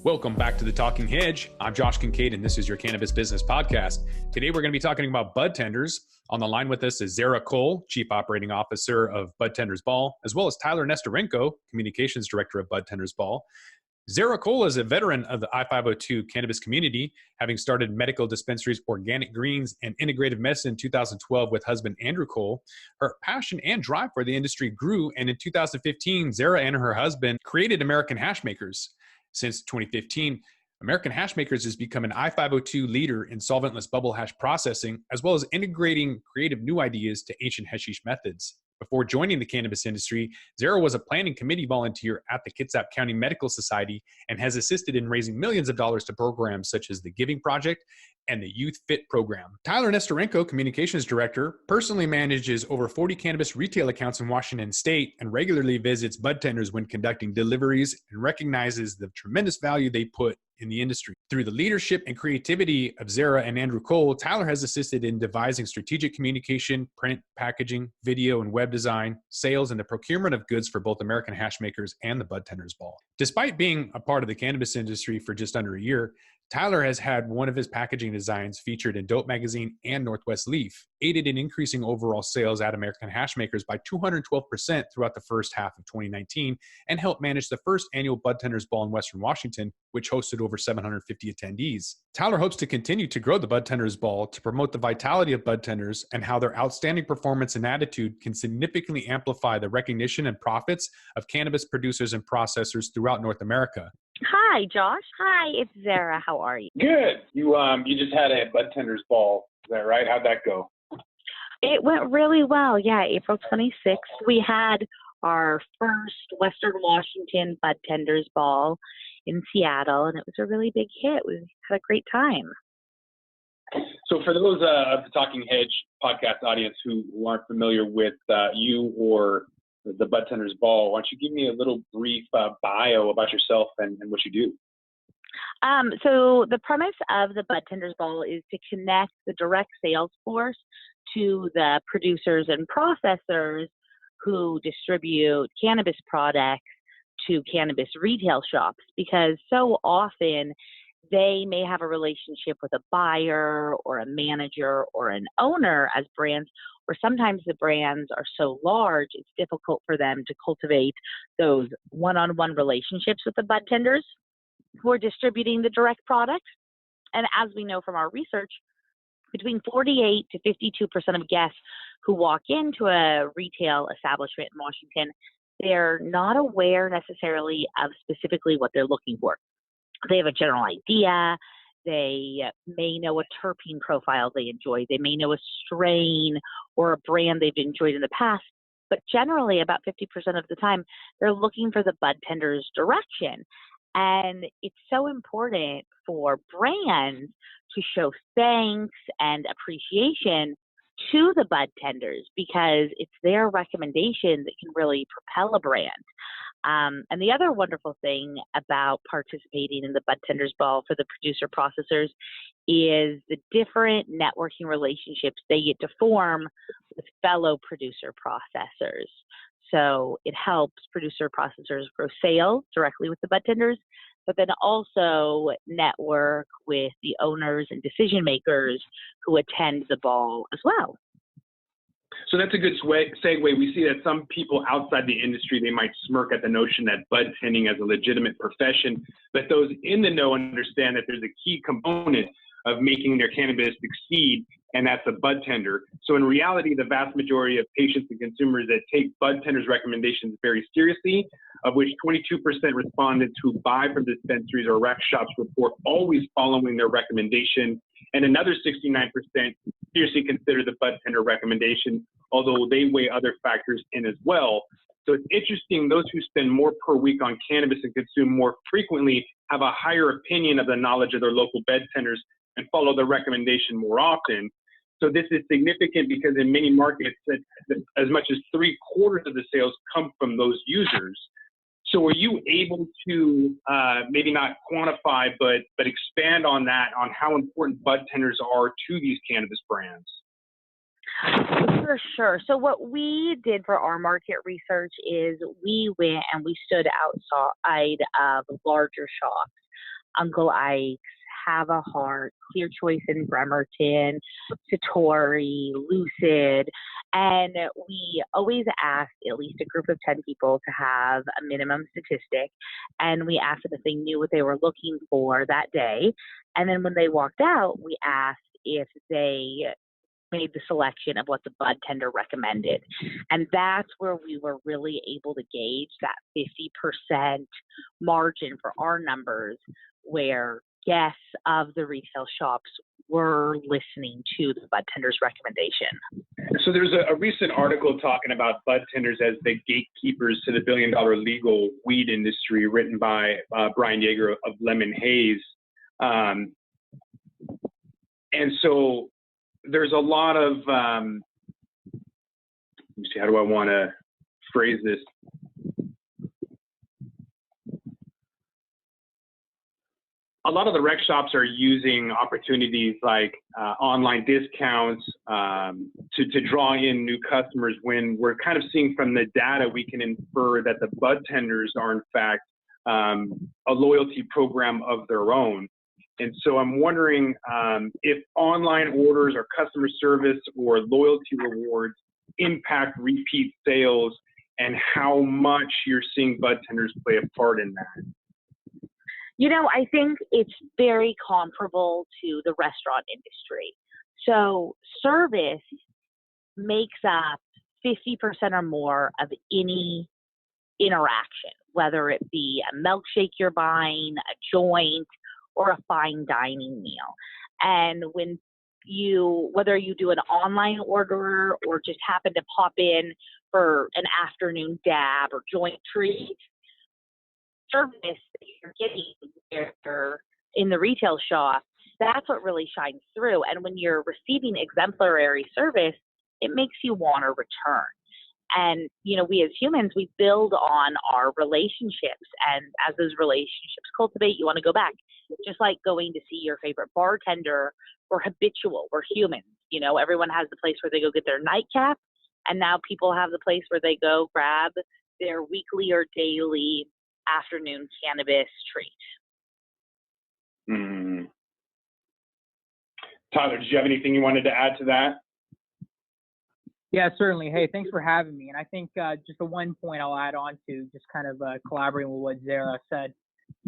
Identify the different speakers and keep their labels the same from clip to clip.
Speaker 1: Welcome back to the Talking Hedge. I'm Josh Kincaid, and this is your Cannabis Business Podcast. Today, we're going to be talking about Budtenders. On the line with us is Zara Cole, Chief Operating Officer of Budtenders Ball, as well as Tyler Nestorenko, Communications Director of Budtenders Ball. Zara Cole is a veteran of the I-502 cannabis community, having started medical dispensaries Organic Greens and Integrative Medicine in 2012 with husband Andrew Cole. Her passion and drive for the industry grew, and in 2015, Zara and her husband created American Hash Makers. Since 2015, American Hash Makers has become an I-502 leader in solventless bubble hash processing, as well as integrating creative new ideas to ancient hashish methods. Before joining the cannabis industry, Zara was a planning committee volunteer at the Kitsap County Medical Society and has assisted in raising millions of dollars to programs such as the Giving Project and the Youth Fit program. Tyler Nestorenko, Communications Director, personally manages over 40 cannabis retail accounts in Washington State and regularly visits budtenders when conducting deliveries and recognizes the tremendous value they put in the industry. Through the leadership and creativity of Zara and Andrew Cole, Tyler has assisted in devising strategic communication, print, packaging, video, and web design, sales, and the procurement of goods for both American Hash Makers and the Budtenders Ball. Despite being a part of the cannabis industry for just under a year, Tyler has had one of his packaging designs featured in Dope Magazine and Northwest Leaf, aided in increasing overall sales at American Hash Makers by 212% throughout the first half of 2019, and helped manage the first annual Budtenders Ball in Western Washington, which hosted over 750 attendees. Tyler hopes to continue to grow the Budtenders Ball to promote the vitality of budtenders and how their outstanding performance and attitude can significantly amplify the recognition and profits of cannabis producers and processors throughout North America.
Speaker 2: Hi, Josh. Hi, it's Zara. How are you?
Speaker 3: Good. You just had a Budtenders Ball. Is that right? How'd that go?
Speaker 2: It went really well. Yeah, April 26th, we had our first Western Washington Budtenders Ball in Seattle, and it was a really big hit. We had a great time.
Speaker 3: So for those of the Talking Hedge podcast audience who aren't familiar with you or the Budtenders Ball, why don't you give me a little brief bio about yourself and what you do?
Speaker 2: So the premise of the Budtenders Ball is to connect the direct sales force to the producers and processors who distribute cannabis products to cannabis retail shops, because so often they may have a relationship with a buyer or a manager or an owner as brands, or sometimes the brands are so large it's difficult for them to cultivate those one-on-one relationships with the budtenders who are distributing the direct products. And as we know from our research, between 48 to 52% of guests who walk into a retail establishment in Washington, they're not aware necessarily of specifically what they're looking for. They have a general idea. They may know a terpene profile they enjoy. They may know a strain or a brand they've enjoyed in the past. But generally, about 50% of the time, they're looking for the budtender's direction. And it's so important for brands to show thanks and appreciation to the budtenders, because it's their recommendation that can really propel a brand. And the other wonderful thing about participating in the Budtenders Ball for the producer processors is the different networking relationships they get to form with fellow producer processors. So it helps producer processors grow sales directly with the budtenders, but then also network with the owners and decision makers who attend the ball as well.
Speaker 3: So that's a good segue. We see that some people outside the industry, they might smirk at the notion that bud tending as a legitimate profession, but those in the know understand that there's a key component of making their cannabis succeed, and that's a bud tender. So in reality, the vast majority of patients and consumers that take bud tenders' recommendations very seriously, of which 22% respondents who buy from dispensaries or rec shops report always following their recommendation, and another 69% seriously consider the bud tender recommendation, although they weigh other factors in as well. So it's interesting, those who spend more per week on cannabis and consume more frequently have a higher opinion of the knowledge of their local bud tenders and follow the recommendation more often. So this is significant because in many markets, as much as 3/4 of the sales come from those users. So are you able to maybe not quantify, but expand on that, on how important bud tenders are to these cannabis brands?
Speaker 2: For sure. So what we did for our market research is we went and we stood outside of larger shops, Uncle Ike's, Have a Heart, Clear Choice in Bremerton, Satori, Lucid, and we always asked at least a group of 10 people to have a minimum statistic, and we asked them if they knew what they were looking for that day, and then when they walked out, we asked if they made the selection of what the Budtender recommended. And that's where we were really able to gauge that 50% margin for our numbers, where guests of the retail shops were listening to the Budtender's recommendation.
Speaker 3: So there's a recent article talking about Budtenders as the gatekeepers to the billion-dollar legal weed industry, written by Brian Yeager of Lemon Haze. And so there's a lot of, let me see, how do I want to phrase this? A lot of the rec shops are using opportunities like online discounts to draw in new customers, when we're kind of seeing from the data, we can infer that the Budtenders are in fact a loyalty program of their own. And so I'm wondering if online orders or customer service or loyalty rewards impact repeat sales, and how much you're seeing Budtenders play a part in that.
Speaker 2: You know, I think it's very comparable to the restaurant industry. So service makes up 50% or more of any interaction, whether it be a milkshake you're buying, a joint, or a fine dining meal. And when whether you do an online order or just happen to pop in for an afternoon dab or joint treat, service that you're getting there in the retail shop, that's what really shines through. And when you're receiving exemplary service, it makes you want to return. And, you know, we as humans, we build on our relationships. And as those relationships cultivate, you want to go back. Just like going to see your favorite bartender. We're habitual. We're humans. You know, everyone has the place where they go get their nightcap. And now people have the place where they go grab their weekly or daily afternoon cannabis treat.
Speaker 3: Mm. Tyler, did you have anything you wanted to add to that?
Speaker 4: Yeah, certainly. Hey, thanks for having me. And I think just the one point I'll add on to, just kind of collaborating with what Zara said,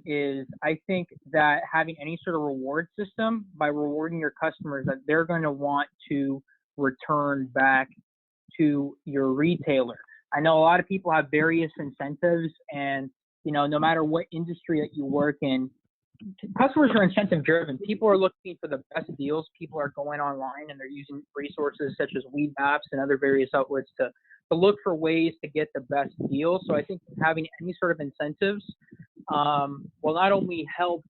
Speaker 4: is I think that having any sort of reward system, by rewarding your customers, that they're going to want to return back to your retailer. I know a lot of people have various incentives, and, you know, no matter what industry that you work in, customers are incentive driven. People are looking for the best deals. People are going online and they're using resources such as weed apps and other various outlets to look for ways to get the best deals. So I think having any sort of incentives will not only help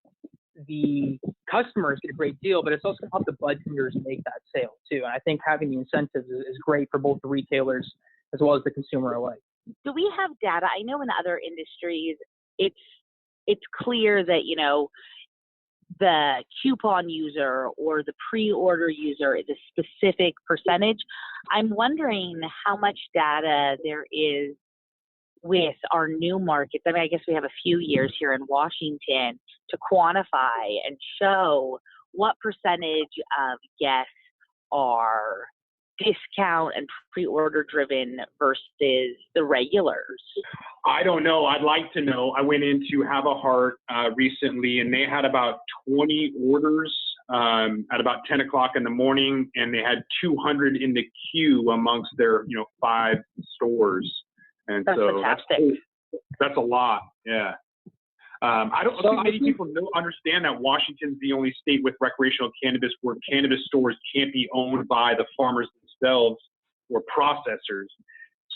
Speaker 4: the customers get a great deal, but it's also going to help the Budtenders make that sale too. And I think having the incentives is great for both the retailers as well as the consumer alike.
Speaker 2: Do we have data? I know in other industries, it's clear that, you know, the coupon user or the pre-order user is a specific percentage. I'm wondering how much data there is with our new markets. I mean, I guess we have a few years here in Washington to quantify and show what percentage of guests are discount and pre-order driven versus the regulars.
Speaker 3: I don't know. I'd like to know. I went into Have a Heart recently, and they had about 20 orders at about 10 o'clock in the morning, and they had 200 in the queue amongst their, 5 stores. And
Speaker 2: that's
Speaker 3: so
Speaker 2: fantastic.
Speaker 3: That's a lot. Yeah. I don't think many people understand that Washington's the only state with recreational cannabis where cannabis stores can't be owned by the farmers themselves or processors.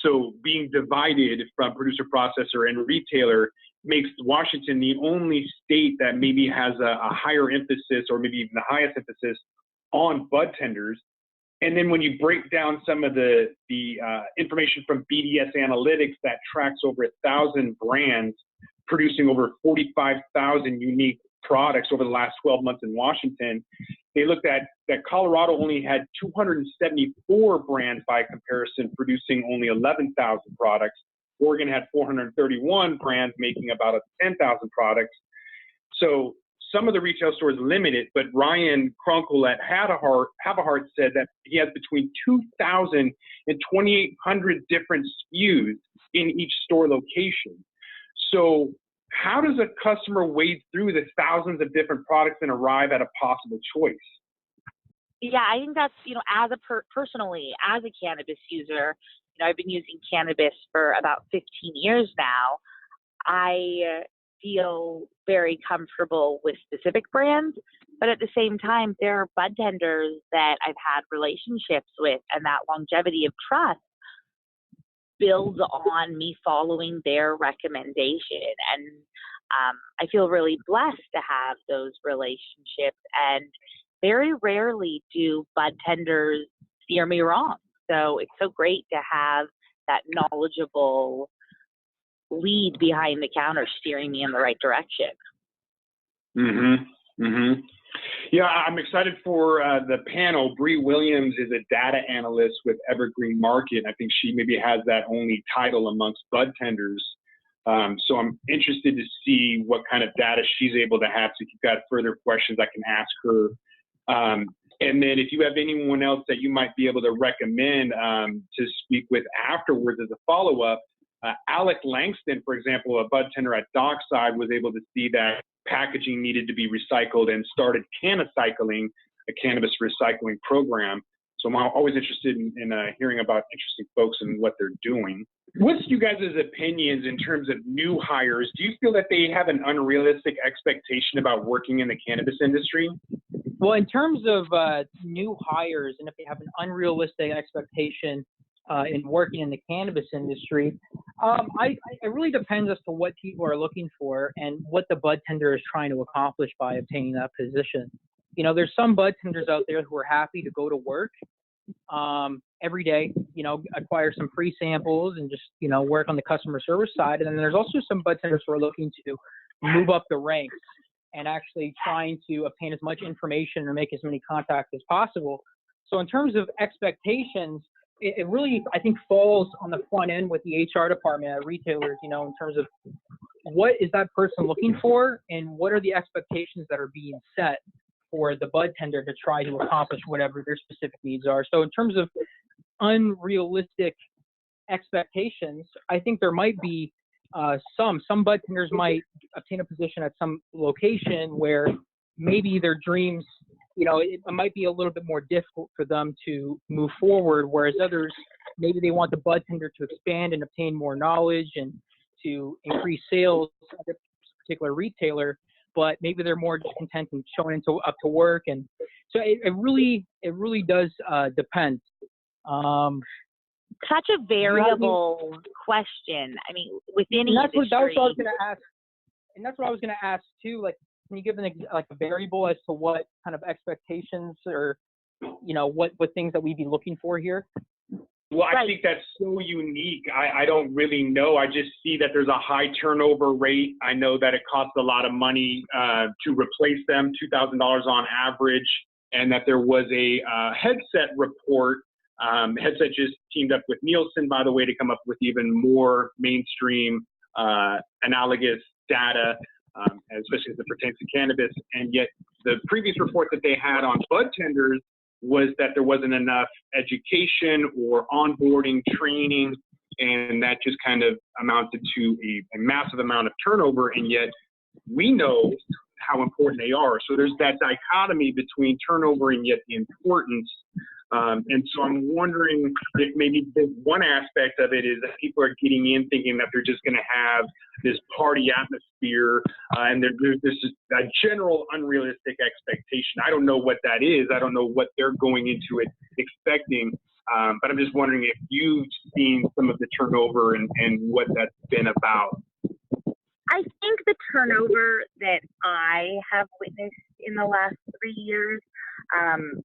Speaker 3: So being divided from producer, processor, and retailer makes Washington the only state that maybe has a higher emphasis, or maybe even the highest emphasis, on Budtenders. And then when you break down some of the information from BDS Analytics that tracks over 1,000 brands producing over 45,000 unique products over the last 12 months in Washington, they looked at that Colorado only had 274 brands by comparison, producing only 11,000 products. Oregon had 431 brands, making about 10,000 products. So some of the retail stores limit it, but Ryan Kronkel at Have a Heart said that he has between 2,000 and 2,800 different SKUs in each store location. So how does a customer wade through the thousands of different products and arrive at a possible choice?
Speaker 2: Yeah, I think that's, as personally, as a cannabis user, I've been using cannabis for about 15 years now. I feel very comfortable with specific brands, but at the same time, there are budtenders that I've had relationships with, and that longevity of trust builds on me following their recommendation. And I feel really blessed to have those relationships, and very rarely do budtenders steer me wrong. So it's so great to have that knowledgeable lead behind the counter steering me in the right direction.
Speaker 3: Yeah, I'm excited for the panel. Bree Williams is a data analyst with Evergreen Market. I think she maybe has that only title amongst budtenders. So I'm interested to see what kind of data she's able to have. So if you've got further questions, I can ask her. And then if you have anyone else that you might be able to recommend to speak with afterwards as a follow-up, Alec Langston, for example, a budtender at Dockside, was able to see that packaging needed to be recycled and started Canacycling, a cannabis recycling program. So I'm always interested in hearing about interesting folks and what they're doing. What's you guys' opinions in terms of new hires? Do you feel that they have an unrealistic expectation about working in the cannabis industry?
Speaker 4: Well, in terms of new hires, and if they have an unrealistic expectation in working in the cannabis industry, it really depends as to what people are looking for and what the budtender is trying to accomplish by obtaining that position. There's some budtenders out there who are happy to go to work every day, acquire some free samples and just, work on the customer service side. And then there's also some budtenders who are looking to move up the ranks and actually trying to obtain as much information or make as many contacts as possible. So in terms of expectations, it really, I think, falls on the front end with the HR department at retailers, in terms of what is that person looking for and what are the expectations that are being set for the budtender to try to accomplish whatever their specific needs are. So in terms of unrealistic expectations, I think there might be some budtenders might obtain a position at some location where maybe their dreams, it might be a little bit more difficult for them to move forward, whereas others, maybe they want the budtender to expand and obtain more knowledge and to increase sales at a particular retailer, but maybe they're more just content in showing up to work. And so it really does depend.
Speaker 2: Such a variable question. I mean, within each industry.
Speaker 4: That's what I was going to ask. And that's what I was going to ask too. Like, can you give a variable as to what kind of expectations or, what things that we'd be looking for here?
Speaker 3: Well, I think that's so unique. I don't really know. I just see that there's a high turnover rate. I know that it costs a lot of money to replace them, $2,000 on average, and that there was a Headset report. Headset just teamed up with Nielsen, by the way, to come up with even more mainstream analogous data, especially as it pertains to cannabis. And yet the previous report that they had on budtenders was that there wasn't enough education or onboarding training, and that just kind of amounted to a massive amount of turnover. And yet we know how important they are. So there's that dichotomy between turnover and yet the importance. And so I'm wondering if maybe the one aspect of it is that people are getting in thinking that they're just going to have this party atmosphere, and there's this a general unrealistic expectation. I don't know what that is. I don't know what they're going into it expecting. But I'm just wondering if you've seen some of the turnover and what that's been about.
Speaker 2: I think the turnover that I have witnessed in the last 3 years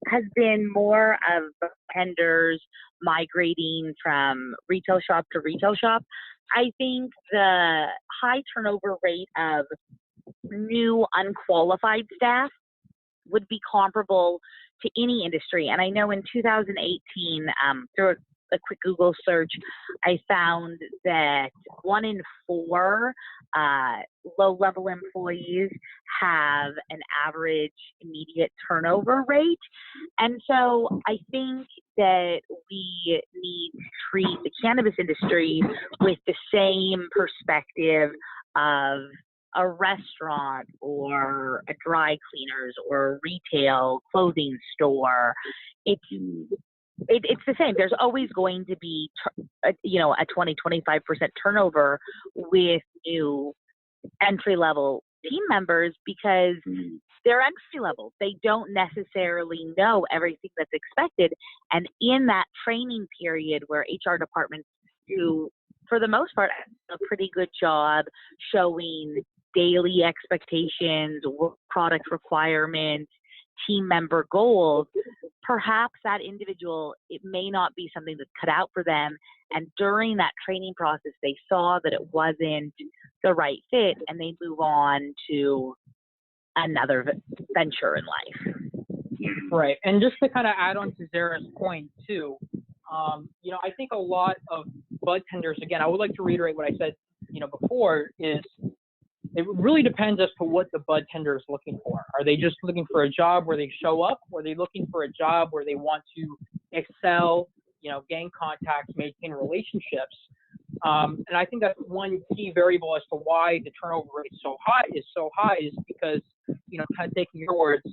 Speaker 2: has been more of tenders migrating from retail shop to retail shop. I think the high turnover rate of new unqualified staff would be comparable to any industry. And I know in 2018, through a quick Google search, I found that 1 in 4 low-level employees have an average immediate turnover rate. And so I think that we need to treat the cannabis industry with the same perspective of a restaurant or a dry cleaners or a retail clothing store. It's the same. There's always going to be, a 20-25% turnover with new entry-level team members because they're entry level. They don't necessarily know everything that's expected. And in that training period where HR departments do, for the most part, a pretty good job showing daily expectations, work product requirements, team member goals, perhaps that individual, it may not be something that's cut out for them. And during that training process, they saw that it wasn't the right fit and they move on to another venture in life.
Speaker 4: Right. And just to kind of add on to Zara's point too, I think a lot of budtenders, again, I would like to reiterate what I said, before, is it really depends as to what the budtender is looking for. Are they just looking for a job where they show up? Or are they looking for a job where they want to excel, gain contacts, maintain relationships? And I think that's one key variable as to why the turnover rate is so high is because, kind of taking your words,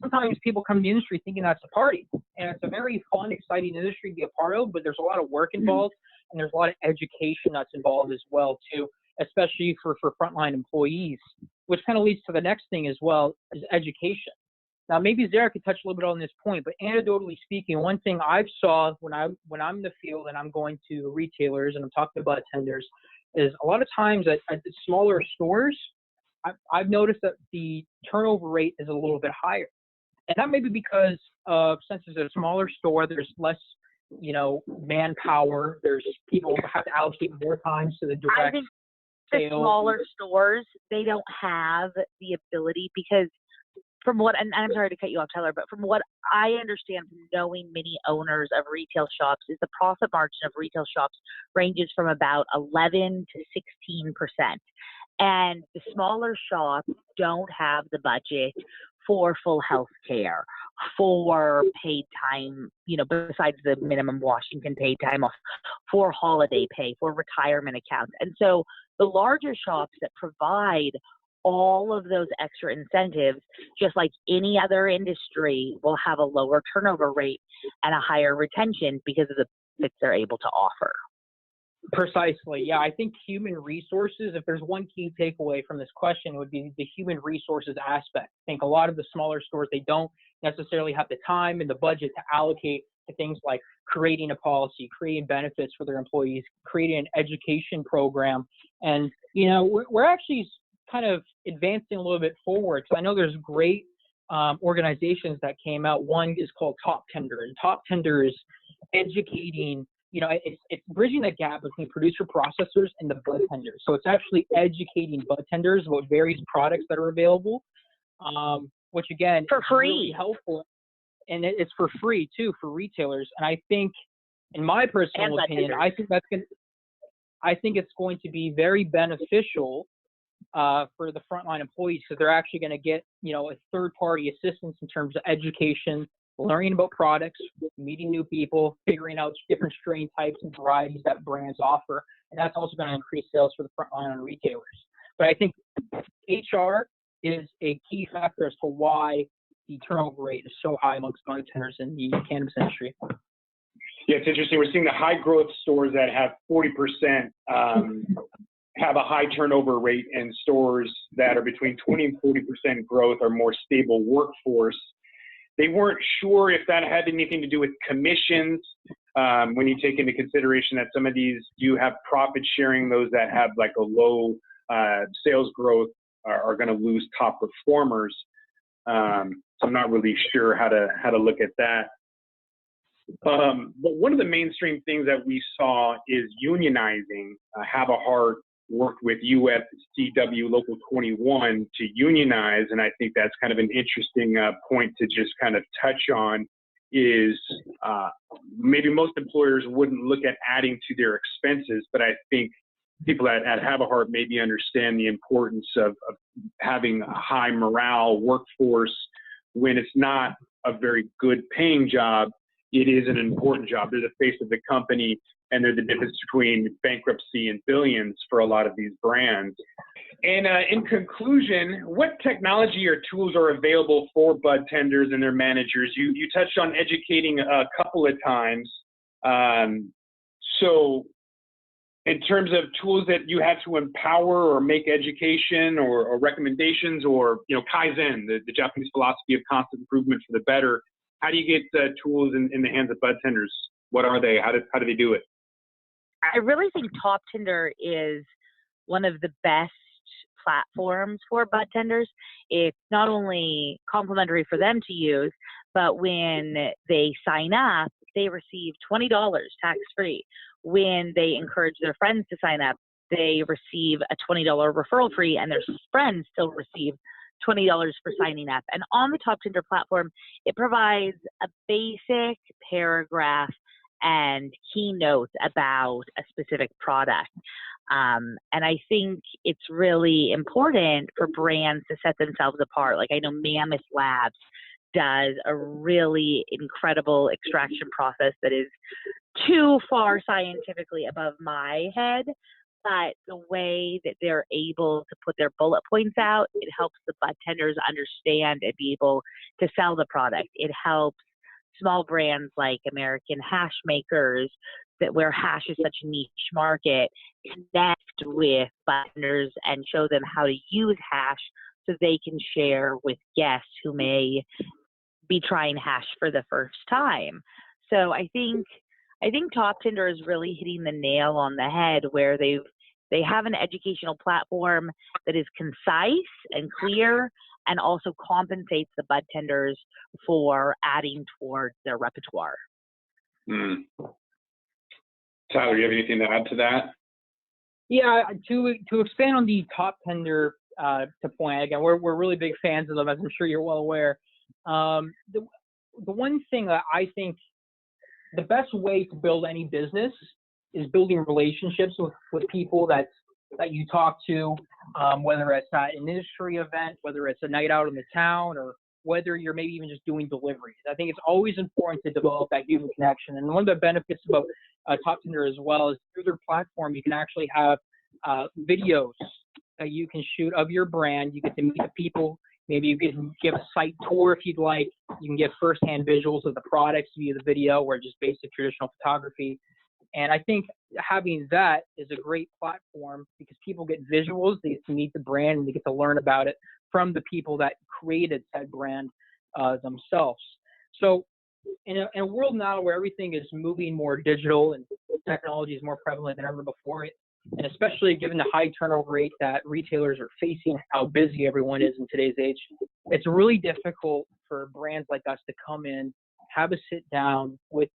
Speaker 4: sometimes people come to the industry thinking that's a party. And it's a very fun, exciting industry to be a part of, but there's a lot of work involved and there's a lot of education that's involved as well, too, especially for frontline employees, which kind of leads to the next thing as well, is education. Now, maybe Zara could touch a little bit on this point, but anecdotally speaking, one thing I've saw when I'm in the field and I'm going to retailers and I'm talking to budtenders is a lot of times at the smaller stores, I've noticed that the turnover rate is a little bit higher. And that may be because since it's a smaller store, there's less, manpower. There's people who have to allocate more time to the direct sales.
Speaker 2: The smaller stores, they don't have the ability because and I'm sorry to cut you off, Tyler, but from what I understand from knowing many owners of retail shops is the profit margin of retail shops ranges from about 11 to 16%. And the smaller shops don't have the budget for full health care, for paid time, besides the minimum Washington paid time off, for holiday pay, for retirement accounts. And so the larger shops that provide all of those extra incentives, just like any other industry, will have a lower turnover rate and a higher retention because of the benefits they're able to offer.
Speaker 4: Precisely. Yeah, I think human resources, if there's one key takeaway from this question, it would be the human resources aspect. I think a lot of the smaller stores, they don't necessarily have the time and the budget to allocate to things like creating a policy, creating benefits for their employees, creating an education program. And, we're actually kind of advancing a little bit forward. So I know there's great organizations that came out. One is called Budtender, and Budtender is educating, it's bridging the gap between producer processors and the budtenders. So it's actually educating budtenders about various products that are available, which again,
Speaker 2: for free,
Speaker 4: really helpful. And it's for free too for retailers. And I think, in my personal opinion, I think it's going to be very beneficial for the frontline employees because they're actually going to get, a third-party assistance in terms of education, learning about products, meeting new people, figuring out different strain types and varieties that brands offer. And that's also going to increase sales for the frontline and retailers. But I think HR is a key factor as to why the turnover rate is so high amongst budtenders in the cannabis industry.
Speaker 3: Yeah, it's interesting. We're seeing the high growth stores that have 40% have a high turnover rate, and stores that are between 20 and 40% growth are more stable workforce. They weren't sure if that had anything to do with commissions when you take into consideration that some of these do have profit sharing. Those that have like a low sales growth are going to lose top performers. So I'm not really sure how to look at that. But one of the mainstream things that we saw is unionizing have a hard worked with UFCW Local 21 to unionize, and I think that's kind of an interesting point to just kind of touch on. Is maybe most employers wouldn't look at adding to their expenses, but I think people that have a heart maybe understand the importance of having a high morale workforce. When it's not a very good paying job, it is an important job. They're the face of the company, and they're the difference between bankruptcy and billions for a lot of these brands. And in conclusion, what technology or tools are available for budtenders and their managers? You touched on educating a couple of times. So in terms of tools that you have to empower or make education or recommendations, or Kaizen, the Japanese philosophy of constant improvement for the better, how do you get tools in the hands of budtenders? What are they? How do they do it?
Speaker 2: I really think Budtender is one of the best platforms for budtenders. It's not only complimentary for them to use, but when they sign up, they receive $20 tax-free. When they encourage their friends to sign up, they receive a $20 referral fee, and their friends still receive $20 for signing up. And on the Budtender platform, it provides a basic paragraph and keynotes about a specific product. And I think it's really important for brands to set themselves apart. Like, I know Mammoth Labs does a really incredible extraction process that is too far scientifically above my head, but the way that they're able to put their bullet points out, it helps the budtenders understand and be able to sell the product. It helps small brands like American hash makers, that where hash is such a niche market, connect with budtenders and show them how to use hash so they can share with guests who may be trying hash for the first time. So I think Budtender is really hitting the nail on the head, where they have an educational platform that is concise and clear, and also compensates the budtenders for adding towards their repertoire.
Speaker 3: Tyler, you have anything to add to that?
Speaker 4: Yeah, to expand on the Budtender to point, again, we're really big fans of them, as I'm sure you're well aware. The one thing that I think the best way to build any business is building relationships with people that you talk to, whether it's at an industry event, whether it's a night out in the town, or whether you're maybe even just doing deliveries. I think it's always important to develop that human connection. And one of the benefits about Budtender as well is through their platform, you can actually have videos that you can shoot of your brand. You get to meet the people. Maybe you can give a site tour if you'd like. You can get firsthand visuals of the products via the video, or just basic traditional photography. And I think having that is a great platform, because people get visuals, they get to meet the brand, and they get to learn about it from the people that created that brand themselves. So in a world now where everything is moving more digital and technology is more prevalent than ever before, and especially given the high turnover rate that retailers are facing, how busy everyone is in today's age, it's really difficult for brands like us to come in, have a sit down with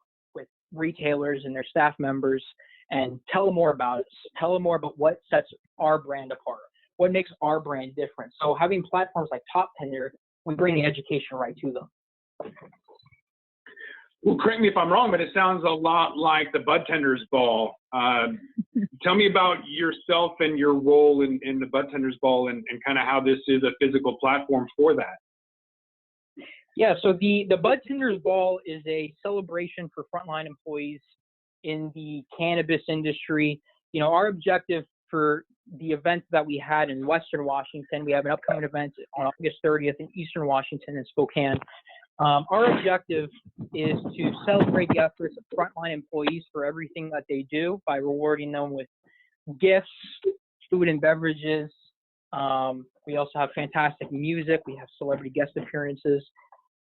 Speaker 4: retailers and their staff members, and tell them more about us, tell them more about what sets our brand apart, what makes our brand different. So having platforms like Budtender, we bring the education right to them.
Speaker 3: Well, correct me if I'm wrong, but it sounds a lot like the Budtenders Ball. Tell me about yourself and your role in the Budtenders Ball, and kind of how this is a physical platform for that.
Speaker 4: Yeah, so the Budtenders Ball is a celebration for frontline employees in the cannabis industry. You know, our objective for the event that we had in Western Washington, we have an upcoming event on August 30th in Eastern Washington in Spokane. Our objective is to celebrate the efforts of frontline employees for everything that they do by rewarding them with gifts, food and beverages. We also have fantastic music. We have celebrity guest appearances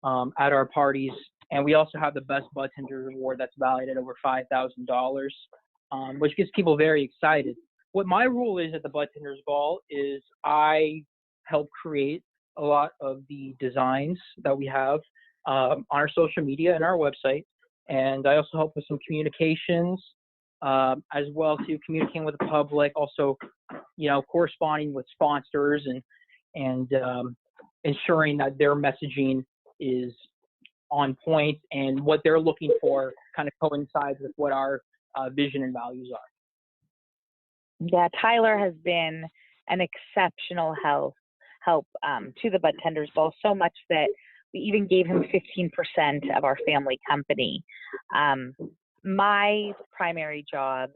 Speaker 4: at our parties. And we also have the Best Budtender Award that's valued at over $5,000, which gets people very excited. What my role is at the Budtenders Ball is I help create a lot of the designs that we have on our social media and our website. And I also help with some communications, as well to communicating with the public, also, corresponding with sponsors and ensuring that their messaging is on point and what they're looking for kind of coincides with what our vision and values are.
Speaker 2: Yeah, Tyler has been an exceptional help to the Budtenders Ball, so much that we even gave him 15% of our family company. My primary job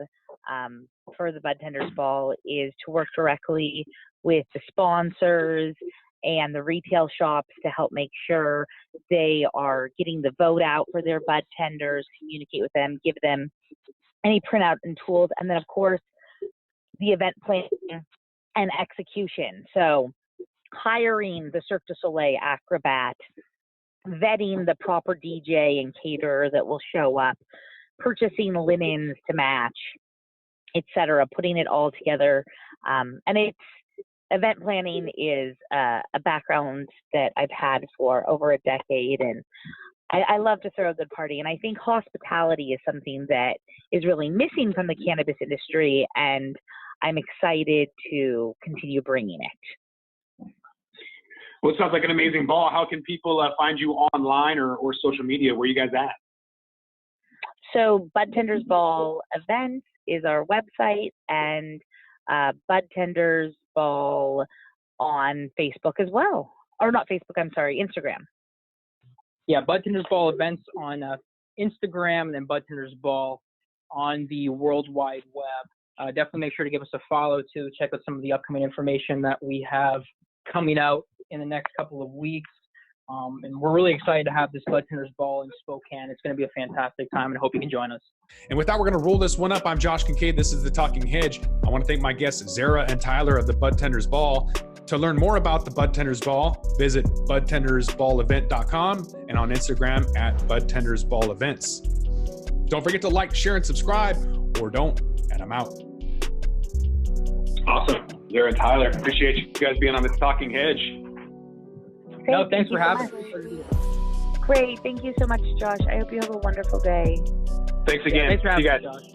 Speaker 2: for the Budtenders Ball is to work directly with the sponsors and the retail shops to help make sure they are getting the vote out for their bud tenders, communicate with them, give them any printout and tools, and then of course the event planning and execution. So hiring the Cirque du Soleil acrobat, vetting the proper DJ and caterer that will show up, purchasing linens to match, etc., putting it all together. And event planning is a background that I've had for over a decade, and I love to throw a good party. And I think hospitality is something that is really missing from the cannabis industry, and I'm excited to continue bringing it.
Speaker 3: Well, it sounds like an amazing ball. How can people find you online or social media? Where are you guys at?
Speaker 2: So Budtenders Ball Events is our website, and Budtenders Ball on Facebook as well. Or not Facebook, I'm sorry, Instagram.
Speaker 4: Yeah, Budtenders Ball Events on Instagram, and then Budtenders Ball on the World Wide Web. Definitely make sure to give us a follow to check out some of the upcoming information that we have coming out in the next couple of weeks. And we're really excited to have this Budtenders Ball in Spokane. It's going to be a fantastic time, and I hope you can join us.
Speaker 1: And with that, we're going to roll this one up. I'm Josh Kincaid. This is the Talking Hedge. I want to thank my guests, Zara and Tyler of the Budtenders Ball. To learn more about the Budtenders Ball, visit budtendersballevent.com and on Instagram at Budtenders Ball Events. Don't forget to like, share, and subscribe, or don't, and I'm out.
Speaker 3: Awesome. Zara and Tyler, appreciate you guys being on the Talking Hedge.
Speaker 4: Thanks for having me.
Speaker 2: Great. Thank you so much, Josh. I hope you have a wonderful day.
Speaker 3: Thanks again.
Speaker 4: Thanks for having
Speaker 3: See you
Speaker 4: me,
Speaker 3: guys.
Speaker 4: Josh.